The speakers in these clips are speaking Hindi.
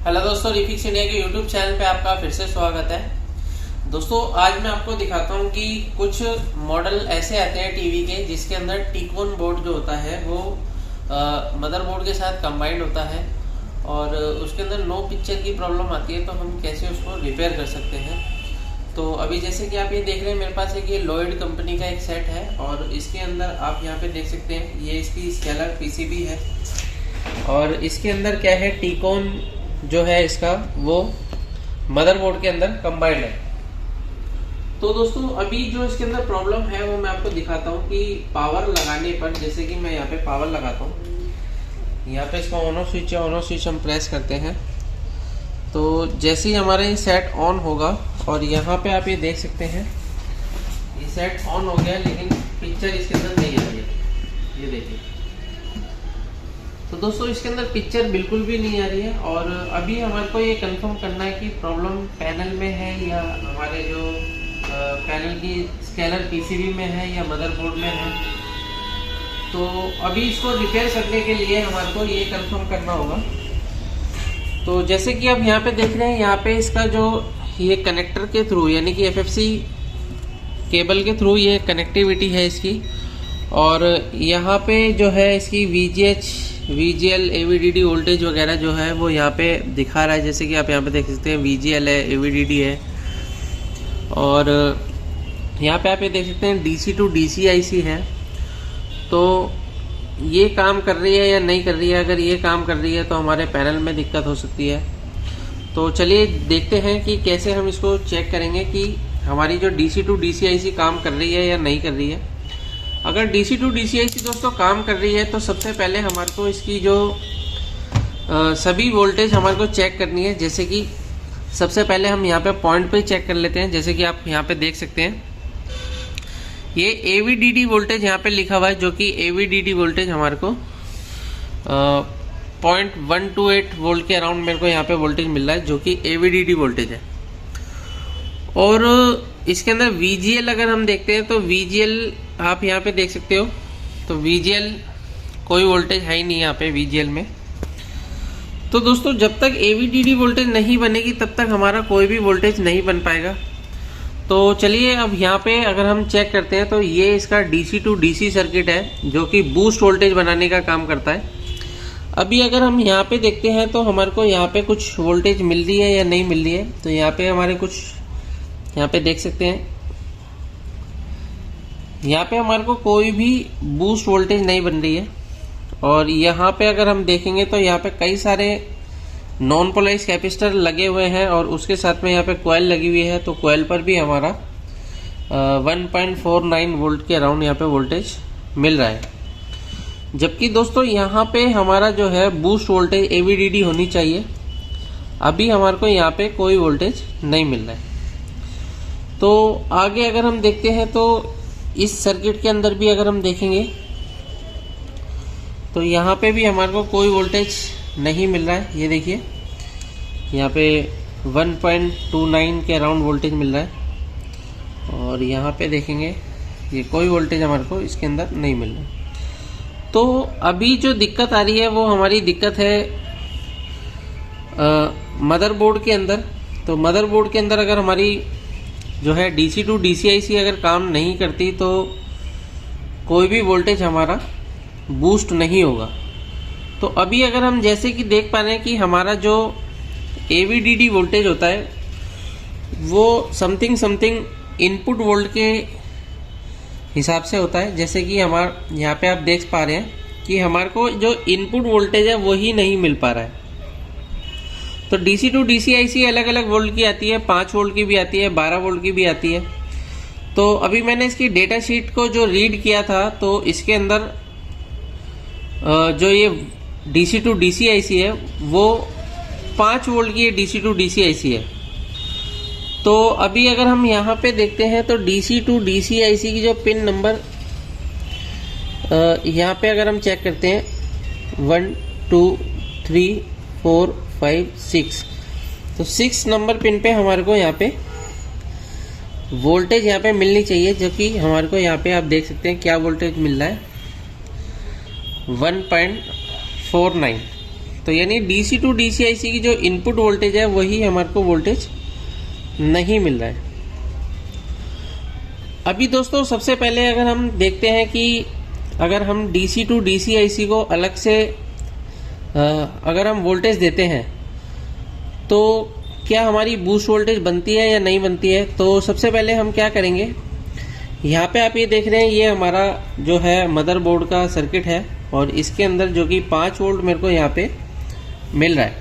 हेलो दोस्तों, रिफिक्स इंडिया के यूट्यूब चैनल पे आपका फिर से स्वागत है। दोस्तों आज मैं आपको दिखाता हूँ कि कुछ मॉडल ऐसे आते हैं टीवी के जिसके अंदर टिकोन बोर्ड जो होता है वो मदरबोर्ड के साथ कंबाइंड होता है और उसके अंदर नो पिक्चर की प्रॉब्लम आती है, तो हम कैसे उसको रिपेयर कर सकते हैं। तो अभी जैसे कि आप ये देख रहे हैं, मेरे पास एक ये लॉयड कंपनी का एक सेट है और इसके अंदर आप यहाँ पे देख सकते हैं ये इसकी स्केलर पीसीबी है और इसके अंदर क्या है, टिकोन जो है इसका वो मदरबोर्ड के अंदर कंबाइंड है। तो दोस्तों अभी जो इसके अंदर प्रॉब्लम है वो मैं आपको दिखाता हूँ कि पावर लगाने पर, जैसे कि मैं यहाँ पे पावर लगाता हूँ, यहाँ पे इसका ऑन ऑफ स्विच है, ऑन ऑफ स्विच हम प्रेस करते हैं तो जैसे ही हमारा ये सेट ऑन होगा और यहाँ पे आप ये देख सकते हैं ये सेट ऑन हो गया, लेकिन पिक्चर इसके अंदर नहीं आ रही है। ये देखिए, तो दोस्तों इसके अंदर पिक्चर बिल्कुल भी नहीं आ रही है और अभी हमारे को ये कंफर्म करना है कि प्रॉब्लम पैनल में है या हमारे जो पैनल की स्केलर पीसीबी में है या मदरबोर्ड में है। तो अभी इसको रिपेयर करने के लिए हमारे को ये कंफर्म करना होगा। तो जैसे कि आप यहाँ पे देख रहे हैं, यहाँ पे इसका जो ये कनेक्टर के थ्रू यानी कि एफएफसी केबल के थ्रू ये कनेक्टिविटी है इसकी, और यहाँ पे जो है इसकी VGL AVDD वोल्टेज वगैरह जो है वो यहाँ पे दिखा रहा है। जैसे कि आप यहाँ पे देख सकते हैं VGL है, AVDD है और यहाँ पे आप ये देख सकते हैं DC to DC IC है। तो ये काम कर रही है या नहीं कर रही है? अगर ये काम कर रही है तो हमारे पैनल में दिक्कत हो सकती है। तो चलिए देखते हैं कि कैसे हम इसको चेक करेंगे कि हमारी जो DC to DC IC काम कर रही है या नहीं कर रही है। अगर DC to DC IC दोस्तों काम कर रही है तो सबसे पहले हमारे को इसकी जो सभी वोल्टेज हमारे को चेक करनी है। जैसे कि सबसे पहले हम यहाँ पे पॉइंट पे चेक कर लेते हैं। जैसे कि आप यहाँ पे देख सकते हैं ये AVDD वोल्टेज यहाँ पे लिखा हुआ है, जो कि AVDD वोल्टेज हमारे को 0.128 वोल्ट के अराउंड मेरे को यहाँ पे वोल्टेज मिल रहा है, जो कि AVDD वोल्टेज है। और इसके अंदर VGL अगर हम देखते हैं तो VGL आप यहाँ पे देख सकते हो, तो VGL कोई वोल्टेज है ही नहीं यहाँ पे VGL में। तो दोस्तों जब तक AVDD वोल्टेज नहीं बनेगी तब तक हमारा कोई भी वोल्टेज नहीं बन पाएगा। तो चलिए अब यहाँ पे अगर हम चेक करते हैं तो ये इसका DC to DC सर्किट है जो कि बूस्ट वोल्टेज बनाने का काम करता है। अभी अगर हम यहाँ पे देखते हैं तो हमारे को यहाँ पे कुछ वोल्टेज मिल रही है या नहीं मिल रही है। तो यहाँ पे हमारे कुछ यहाँ पे देख सकते हैं, यहाँ पे हमारे को कोई भी बूस्ट वोल्टेज नहीं बन रही है। और यहाँ पे अगर हम देखेंगे तो यहाँ पे कई सारे नॉन पोलराइज कैपेसिटर लगे हुए हैं और उसके साथ में यहाँ पे कॉइल लगी हुई है। तो कॉइल पर भी हमारा 1.49 वोल्ट के अराउंड यहाँ पे वोल्टेज मिल रहा है। जबकि दोस्तों यहाँ पे हमारा जो है बूस्ट वोल्टेज AVDD होनी चाहिए। अभी हमारे को यहाँ पे कोई वोल्टेज नहीं मिल रहा है। तो आगे अगर हम देखते हैं तो इस सर्किट के अंदर भी अगर हम देखेंगे तो यहाँ पे भी हमारे को कोई वोल्टेज नहीं मिल रहा है। ये देखिए यहाँ पे 1.29 के अराउंड वोल्टेज मिल रहा है और यहाँ पे देखेंगे ये कोई वोल्टेज हमारे को इसके अंदर नहीं मिल रहा है। तो अभी जो दिक्कत आ रही है वो हमारी दिक्कत है मदरबोर्ड के अंदर। तो मदरबोर्ड के अंदर अगर हमारी जो है DC to DC IC अगर काम नहीं करती तो कोई भी वोल्टेज हमारा बूस्ट नहीं होगा। तो अभी अगर हम जैसे कि देख पा रहे हैं कि हमारा जो AVDD वोल्टेज होता है वो समथिंग इनपुट वोल्ट के हिसाब से होता है। जैसे कि हमारा यहाँ पे आप देख पा रहे हैं कि हमारे को जो इनपुट वोल्टेज है वही नहीं मिल पा रहा है। तो DC to DC IC अलग अलग वोल्ट की आती है, 5 वोल्ट की भी आती है, 12 वोल्ट की भी आती है। तो अभी मैंने इसकी डेटा शीट को जो रीड किया था तो इसके अंदर जो ये DC to DC IC है वो 5 वोल्ट की DC to DC IC है। तो अभी अगर हम यहाँ पे देखते हैं तो DC to DC IC की जो पिन नंबर यहाँ पे अगर हम चेक करते हैं 1 2 3 4 5 6, तो 6 नंबर पिन पे हमारे को यहाँ पे वोल्टेज यहाँ पे मिलनी चाहिए, जो कि हमारे को यहाँ पे आप देख सकते हैं क्या वोल्टेज मिल रहा है 1.49। तो यानी डीसी टू डीसी आईसी की जो इनपुट वोल्टेज है वही हमारे को वोल्टेज नहीं मिल रहा है। अभी दोस्तों सबसे पहले अगर हम देखते हैं कि अगर हम डीसी टू डीसी आईसी को अलग से अगर हम वोल्टेज देते हैं तो क्या हमारी बूस्ट वोल्टेज बनती है या नहीं बनती है। तो सबसे पहले हम क्या करेंगे, यहाँ पे आप ये देख रहे हैं, ये हमारा जो है मदरबोर्ड का सर्किट है और इसके अंदर जो कि 5 वोल्ट मेरे को यहाँ पे मिल रहा है,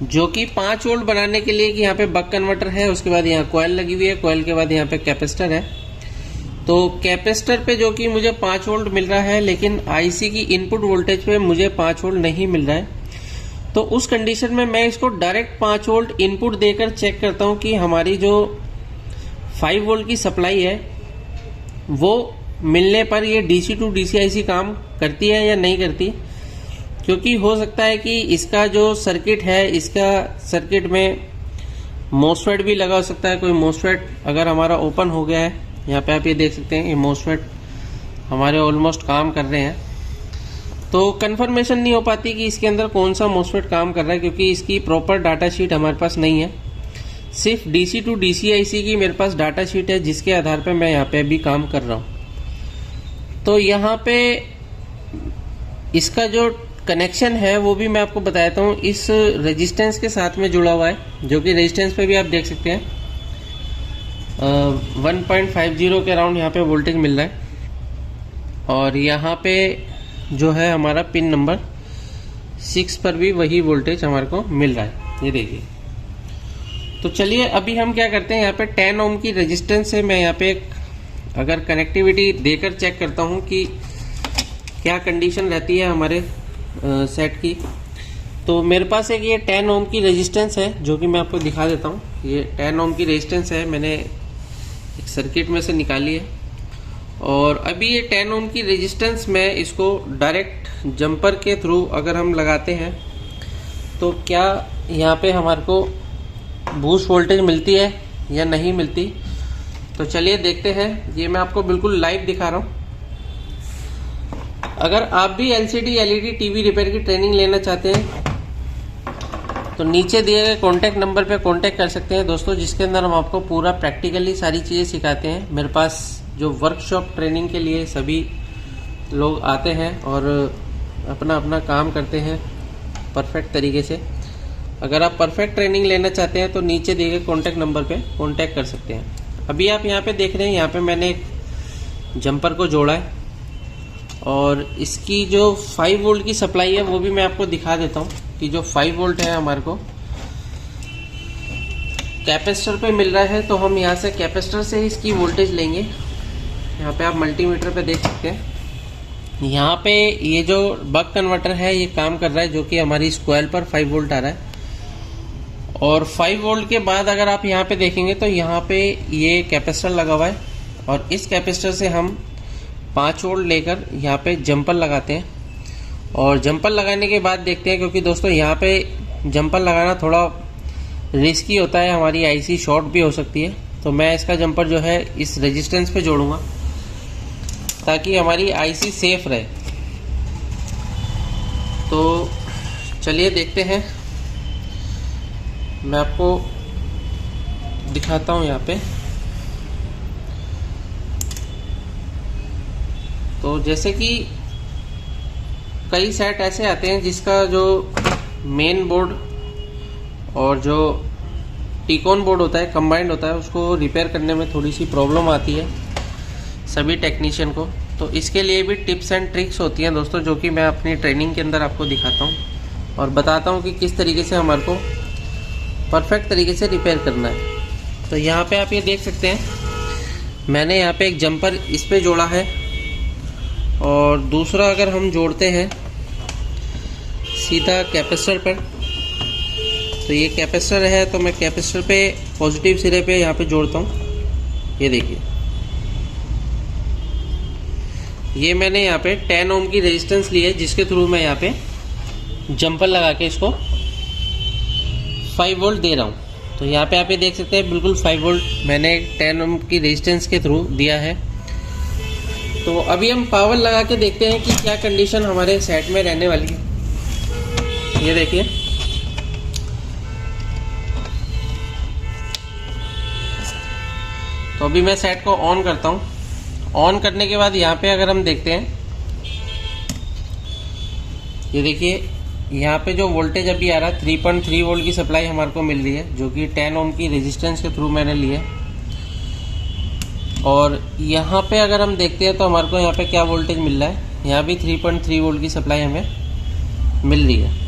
जो कि 5 वोल्ट बनाने के लिए कि यहाँ पे बक कन्वर्टर है, उसके बाद यहाँ कॉइल लगी हुई है, कॉइल के बाद यहाँ पे कैपेसिटर है। तो कैपेसिटर पे जो कि मुझे 5 वोल्ट मिल रहा है, लेकिन आईसी की इनपुट वोल्टेज पे मुझे 5 वोल्ट नहीं मिल रहा है। तो उस कंडीशन में मैं इसको डायरेक्ट 5 वोल्ट इनपुट देकर चेक करता हूँ कि हमारी जो 5 वोल्ट की सप्लाई है वो मिलने पर ये डीसी टू डीसी आईसी काम करती है या नहीं करती। क्योंकि हो सकता है कि इसका जो सर्किट है, इसका सर्किट में मोसफेट भी लगा हो सकता है। कोई मोसफेट अगर हमारा ओपन हो गया है, यहाँ पे आप ये देख सकते हैं, ये मोसफेट हमारे ऑलमोस्ट काम कर रहे हैं, तो कंफर्मेशन नहीं हो पाती कि इसके अंदर कौन सा मोसफेट काम कर रहा है, क्योंकि इसकी प्रॉपर डाटा शीट हमारे पास नहीं है। सिर्फ डीसी टू डीसी आईसी की मेरे पास डाटा शीट है, जिसके आधार पे मैं यहाँ पे अभी काम कर रहा हूँ। तो यहाँ पे इसका जो कनेक्शन है वो भी मैं आपको बताता हूँ, इस रेजिस्टेंस के साथ में जुड़ा हुआ है, जो कि रेजिस्टेंस पे भी आप देख सकते हैं 1.50 के अराउंड यहाँ पे वोल्टेज मिल रहा है। और यहाँ पे जो है हमारा पिन नंबर 6 पर भी वही वोल्टेज हमारे को मिल रहा है, ये देखिए। तो चलिए अभी हम क्या करते हैं, यहाँ पे 10 ओम की रेजिस्टेंस से मैं यहाँ पे अगर कनेक्टिविटी देकर चेक करता हूँ कि क्या कंडीशन रहती है हमारे सेट की। तो मेरे पास एक ये 10 ओम की रेजिस्टेंस है, जो कि मैं आपको दिखा देता हूँ। ये 10 ओम की रेजिस्टेंस है, मैंने एक सर्किट में से निकाली है। और अभी ये 10 ओम की रेजिस्टेंस में इसको डायरेक्ट जंपर के थ्रू अगर हम लगाते हैं तो क्या यहाँ पे हमारे को बूस्ट वोल्टेज मिलती है या नहीं मिलती। तो चलिए देखते हैं, ये मैं आपको बिल्कुल लाइव दिखा रहा हूँ। अगर आप भी एलसीडी एलईडी टीवी रिपेयर की ट्रेनिंग लेना चाहते हैं तो नीचे दिए गए कॉन्टैक्ट नंबर पे कॉन्टैक्ट कर सकते हैं दोस्तों, जिसके अंदर हम आपको पूरा प्रैक्टिकली सारी चीज़ें सिखाते हैं। मेरे पास जो वर्कशॉप ट्रेनिंग के लिए सभी लोग आते हैं और अपना अपना काम करते हैं परफेक्ट तरीके से। अगर आप परफेक्ट ट्रेनिंग लेना चाहते हैं तो नीचे दिए गए कॉन्टैक्ट नंबर पे कॉन्टैक्ट कर सकते हैं। अभी आप यहाँ पे देख रहे हैं, यहाँ पे मैंने एक जंपर को जोड़ा है और इसकी जो 5 वोल्ट की सप्लाई है वो भी मैं आपको दिखा देता हूँ कि जो 5 वोल्ट है हमारे को कैपेसिटर पे मिल रहा है। तो हम यहाँ से कैपेसिटर से इसकी वोल्टेज लेंगे। यहाँ पे आप मल्टीमीटर पे देख सकते हैं, यहाँ पे ये जो बक कन्वर्टर है ये काम कर रहा है, जो कि हमारी इस कॉइल पर 5 वोल्ट आ रहा है। और 5 वोल्ट के बाद अगर आप यहाँ पे देखेंगे तो यहाँ पे ये कैपेसिटर लगा हुआ है और इस कैपेसिटर से हम 5 वोल्ट लेकर यहाँ पे जंपर लगाते हैं। और जंपर लगाने के बाद देखते हैं, क्योंकि दोस्तों यहाँ पे जंपर लगाना थोड़ा रिस्की होता है, हमारी आईसी शॉर्ट भी हो सकती है। तो मैं इसका जंपर जो है इस रेजिस्टेंस पे जोड़ूंगा ताकि हमारी आईसी सेफ रहे। तो चलिए देखते हैं, मैं आपको दिखाता हूँ यहाँ पे। तो जैसे कि कई सेट ऐसे आते हैं जिसका जो मेन बोर्ड और जो टीकॉन बोर्ड होता है कंबाइंड होता है, उसको रिपेयर करने में थोड़ी सी प्रॉब्लम आती है सभी टेक्नीशियन को। तो इसके लिए भी टिप्स एंड ट्रिक्स होती हैं दोस्तों, जो कि मैं अपनी ट्रेनिंग के अंदर आपको दिखाता हूँ और बताता हूँ कि किस तरीके से हमारे को परफेक्ट तरीके से रिपेयर करना है। तो यहाँ पे आप ये देख सकते हैं, मैंने यहाँ पे एक जंपर इस पे जोड़ा है और दूसरा अगर हम जोड़ते हैं सीधा कैपेसिटर पर, तो ये कैपेसिटर है तो मैं कैपेसिटर पे पॉजिटिव सिरे पे यहाँ पे जोड़ता हूँ। ये देखिए, ये मैंने यहाँ पे 10 ओम की रेजिस्टेंस ली है, जिसके थ्रू मैं यहाँ पे जंपर लगा के इसको 5 वोल्ट दे रहा हूँ। तो यहाँ पे आप ये देख सकते हैं, बिल्कुल 5 वोल्ट मैंने 10 ओम की रेजिस्टेंस के थ्रू दिया है। तो अभी हम पावर लगा के देखते हैं कि क्या कंडीशन हमारे सेट में रहने वाली है। ये देखिए, तो अभी मैं सेट को ऑन करता हूँ। ऑन करने के बाद यहाँ पे अगर हम देखते हैं, ये देखिए यहाँ पे जो वोल्टेज अभी आ रहा है 3.3 वोल्ट की सप्लाई हमारे को मिल रही है, जो कि 10 ओम की रेजिस्टेंस के थ्रू मैंने ली है। और यहाँ पे अगर हम देखते हैं तो हमारे को यहाँ पे क्या वोल्टेज मिल रहा है, यहाँ भी 3.3 वोल्ट की सप्लाई हमें मिल रही है।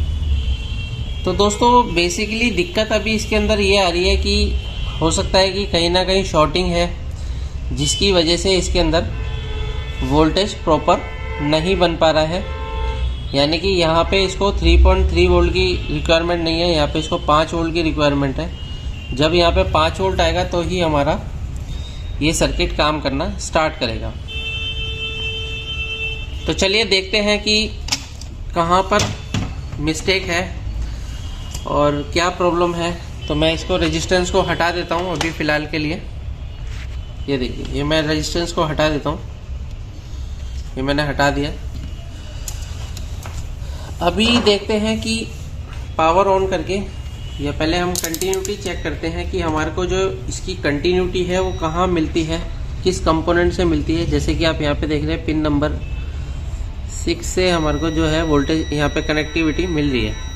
तो दोस्तों बेसिकली दिक्कत अभी इसके अंदर ये आ रही है कि हो सकता है कि कहीं ना कहीं शॉर्टिंग है, जिसकी वजह से इसके अंदर वोल्टेज प्रॉपर नहीं बन पा रहा है। यानी कि यहाँ पे इसको 3.3 वोल्ट की रिक्वायरमेंट नहीं है, यहाँ पे इसको 5 वोल्ट की रिक्वायरमेंट है। जब यहाँ पे 5 वोल्ट आएगा तो ही हमारा ये सर्किट काम करना स्टार्ट करेगा। तो चलिए देखते हैं कि कहाँ पर मिस्टेक है और क्या प्रॉब्लम है। तो मैं इसको रेजिस्टेंस को हटा देता हूँ अभी फ़िलहाल के लिए। ये देखिए, ये मैं रेजिस्टेंस को हटा देता हूँ, ये मैंने हटा दिया। अभी देखते हैं कि पावर ऑन करके, या पहले हम कंटिन्यूटी चेक करते हैं कि हमारे को जो इसकी कंटिन्यूटी है वो कहाँ मिलती है, किस कंपोनेंट से मिलती है। जैसे कि आप यहाँ पे देख रहे हैं पिन नंबर 6 से हमारे को जो है वोल्टेज यहाँ पे कनेक्टिविटी मिल रही है।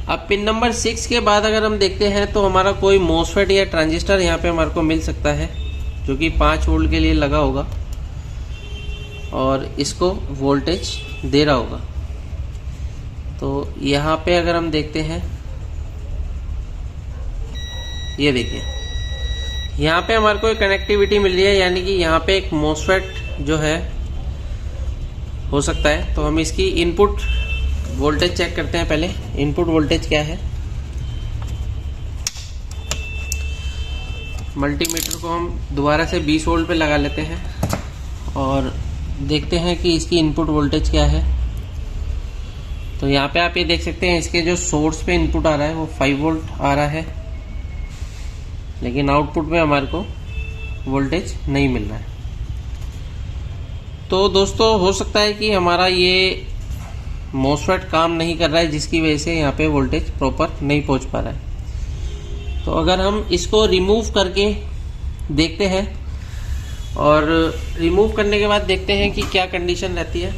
अब पिन नंबर 6 के बाद अगर हम देखते हैं तो हमारा कोई मोसफेट या ट्रांजिस्टर यहाँ पे हमारे को मिल सकता है, जो कि 5 वोल्ट के लिए लगा होगा और इसको वोल्टेज दे रहा होगा। तो यहाँ पे अगर हम देखते हैं, ये देखिए यहाँ पे हमारे को एक कनेक्टिविटी मिल रही है, यानी कि यहाँ पे एक मोसफेट जो है हो सकता है। तो हम इसकी इनपुट वोल्टेज चेक करते हैं। पहले इनपुट वोल्टेज क्या है, मल्टीमीटर को हम दोबारा से 20 वोल्ट पे लगा लेते हैं और देखते हैं कि इसकी इनपुट वोल्टेज क्या है। तो यहाँ पे आप ये देख सकते हैं, इसके जो सोर्स पे इनपुट आ रहा है वो 5 वोल्ट आ रहा है, लेकिन आउटपुट में हमारे को वोल्टेज नहीं मिल रहा है। तो दोस्तों हो सकता है कि हमारा ये मोसफेट काम नहीं कर रहा है, जिसकी वजह से यहाँ पे वोल्टेज प्रॉपर नहीं पहुँच पा रहा है। तो अगर हम इसको रिमूव करके देखते हैं और रिमूव करने के बाद देखते हैं कि क्या कंडीशन रहती है।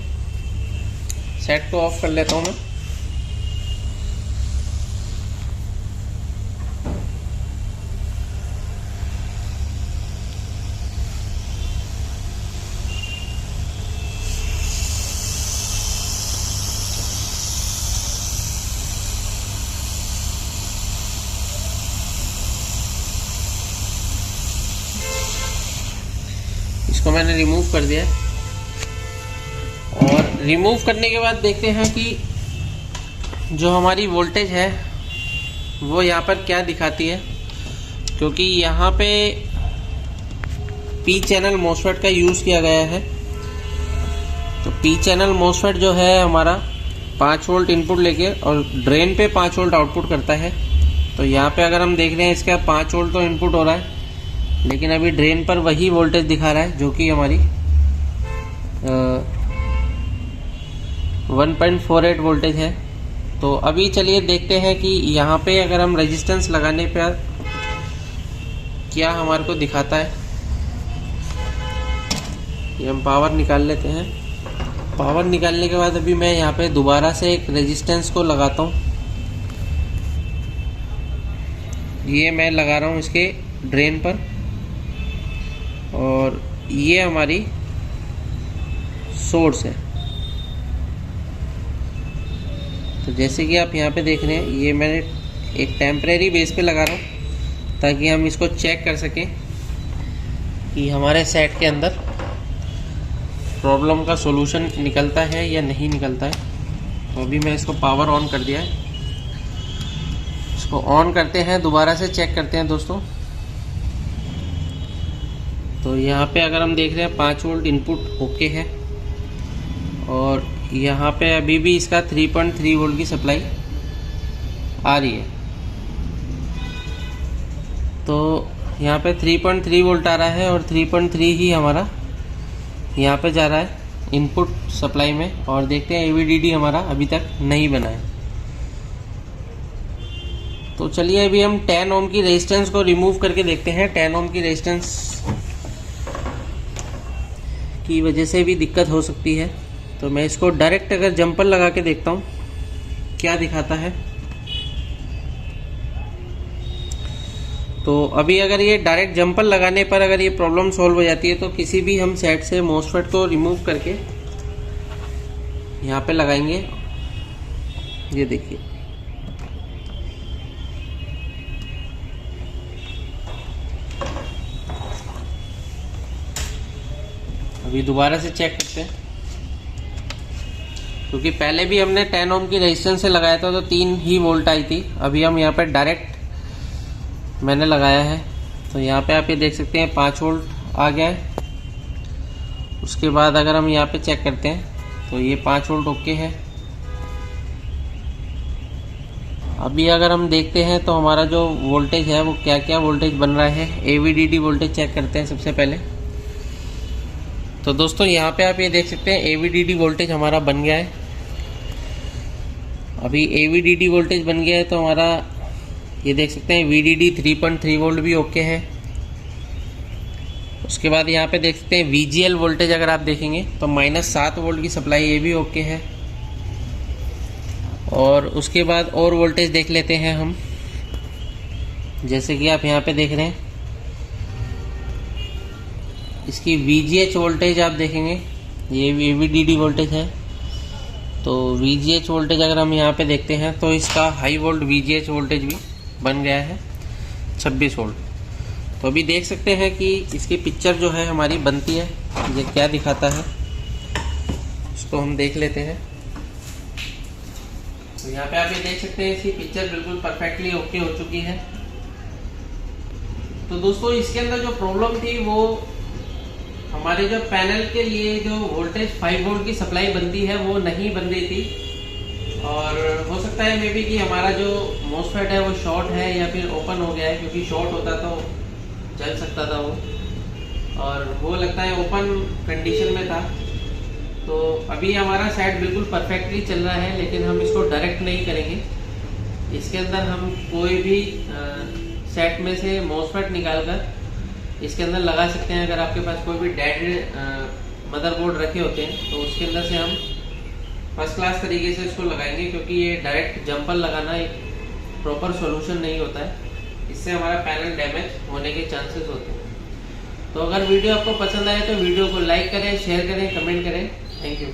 सेट को ऑफ कर लेता हूँ मैं। इसको मैंने रिमूव कर दिया और रिमूव करने के बाद देखते हैं कि जो हमारी वोल्टेज है वो यहाँ पर क्या दिखाती है, क्योंकि यहाँ पे पी चैनल मोसफेट का यूज़ किया गया है। तो पी चैनल मोसफेट जो है हमारा 5 वोल्ट इनपुट लेके और ड्रेन पे 5 वोल्ट आउटपुट करता है। तो यहाँ पे अगर हम देख रहे हैं इसका 5 वोल्ट तो इनपुट हो रहा है, लेकिन अभी ड्रेन पर वही वोल्टेज दिखा रहा है जो कि हमारी 1.48 वोल्टेज है। तो अभी चलिए देखते हैं कि यहाँ पे अगर हम रेजिस्टेंस लगाने पर क्या हमारे को दिखाता है। ये हम पावर निकाल लेते हैं। पावर निकालने के बाद अभी मैं यहाँ पे दोबारा से एक रेजिस्टेंस को लगाता हूँ। ये मैं लगा रहा हूँ इसके ड्रेन पर और ये हमारी सोर्स है। तो जैसे कि आप यहाँ पे देख रहे हैं, ये मैंने एक टेम्परेरी बेस पे लगा रहा हूँ ताकि हम इसको चेक कर सकें कि हमारे सेट के अंदर प्रॉब्लम का सॉल्यूशन निकलता है या नहीं निकलता है। तो अभी मैं इसको पावर ऑन कर दिया है, इसको ऑन करते हैं, दोबारा से चेक करते हैं दोस्तों। तो यहाँ पे अगर हम देख रहे हैं 5 वोल्ट इनपुट ओके है और यहाँ पे अभी भी इसका 3.3 वोल्ट की सप्लाई आ रही है। तो यहाँ पे 3.3 वोल्ट आ रहा है और 3.3 ही हमारा यहाँ पे जा रहा है इनपुट सप्लाई में। और देखते हैं AVDD हमारा अभी तक नहीं बना है। तो चलिए अभी हम 10 ओम की रेजिस्टेंस को रिमूव करके देखते हैं। 10 ओम की रेजिस्टेंस की वजह से भी दिक्कत हो सकती है। तो मैं इसको डायरेक्ट अगर जंपर लगा के देखता हूँ क्या दिखाता है। तो अभी अगर ये डायरेक्ट जंपर लगाने पर अगर ये प्रॉब्लम सॉल्व हो जाती है तो किसी भी हम सेट से मॉसफेट को रिमूव करके यहाँ पे लगाएंगे। ये देखिए, अभी दोबारा से चेक करते हैं, क्योंकि पहले भी हमने 10 ओम की रेजिस्टेंस से लगाया था तो 3 ही वोल्ट आई थी। अभी हम यहाँ पे डायरेक्ट मैंने लगाया है तो यहाँ पे आप ये देख सकते हैं 5 वोल्ट आ गया है। उसके बाद अगर हम यहाँ पे चेक करते हैं तो ये 5 वोल्ट ओके है। अभी अगर हम देखते हैं तो हमारा जो वोल्टेज है वो क्या क्या वोल्टेज बन रहा है। AVDD वोल्टेज चेक करते हैं सबसे पहले। तो दोस्तों यहाँ पे आप ये देख सकते हैं AVDD वोल्टेज हमारा बन गया है। अभी AVDD वोल्टेज बन गया है तो हमारा ये देख सकते हैं VDD 3.3 वोल्ट भी ओके है। उसके बाद यहाँ पे देख सकते हैं VGL वोल्टेज अगर आप देखेंगे तो -7 वोल्ट की सप्लाई, ये भी ओके है। और उसके बाद और वोल्टेज देख लेते हैं हम, जैसे कि आप यहाँ पे देख रहे हैं इसकी VGH वोल्टेज आप देखेंगे, ये AVDD वोल्टेज है। तो VGH वोल्टेज अगर हम यहाँ पे देखते हैं तो इसका हाई वोल्ट VGH वोल्टेज भी बन गया है 26 वोल्ट। तो अभी देख सकते हैं कि इसकी पिक्चर जो है हमारी बनती है, ये क्या दिखाता है इसको हम देख लेते हैं। तो यहाँ पे आप ये देख सकते हैं इसकी पिक्चर बिल्कुल परफेक्टली ओके हो चुकी है। तो दोस्तों इसके अंदर जो प्रॉब्लम थी वो हमारे जो पैनल के लिए जो वोल्टेज 5 वोल्ट की सप्लाई बनती है वो नहीं बन रही थी। और हो सकता है मे बी कि हमारा जो मॉसफेट है वो शॉर्ट है या फिर ओपन हो गया है, क्योंकि शॉर्ट होता तो चल सकता था वो, और वो लगता है ओपन कंडीशन में था। तो अभी हमारा सेट बिल्कुल परफेक्टली चल रहा है, लेकिन हम इसको डायरेक्ट नहीं करेंगे। इसके अंदर हम कोई भी सेट में से मॉसफेट निकालकर इसके अंदर लगा सकते हैं। अगर आपके पास कोई भी डेड मदरबोर्ड रखे होते हैं तो उसके अंदर से हम फर्स्ट क्लास तरीके से इसको लगाएंगे, क्योंकि ये डायरेक्ट जंपर लगाना एक प्रॉपर सॉल्यूशन नहीं होता है। इससे हमारा पैनल डैमेज होने के चांसेस होते हैं। तो अगर वीडियो आपको पसंद आए तो वीडियो को लाइक करें, शेयर करें, कमेंट करें। Thank you.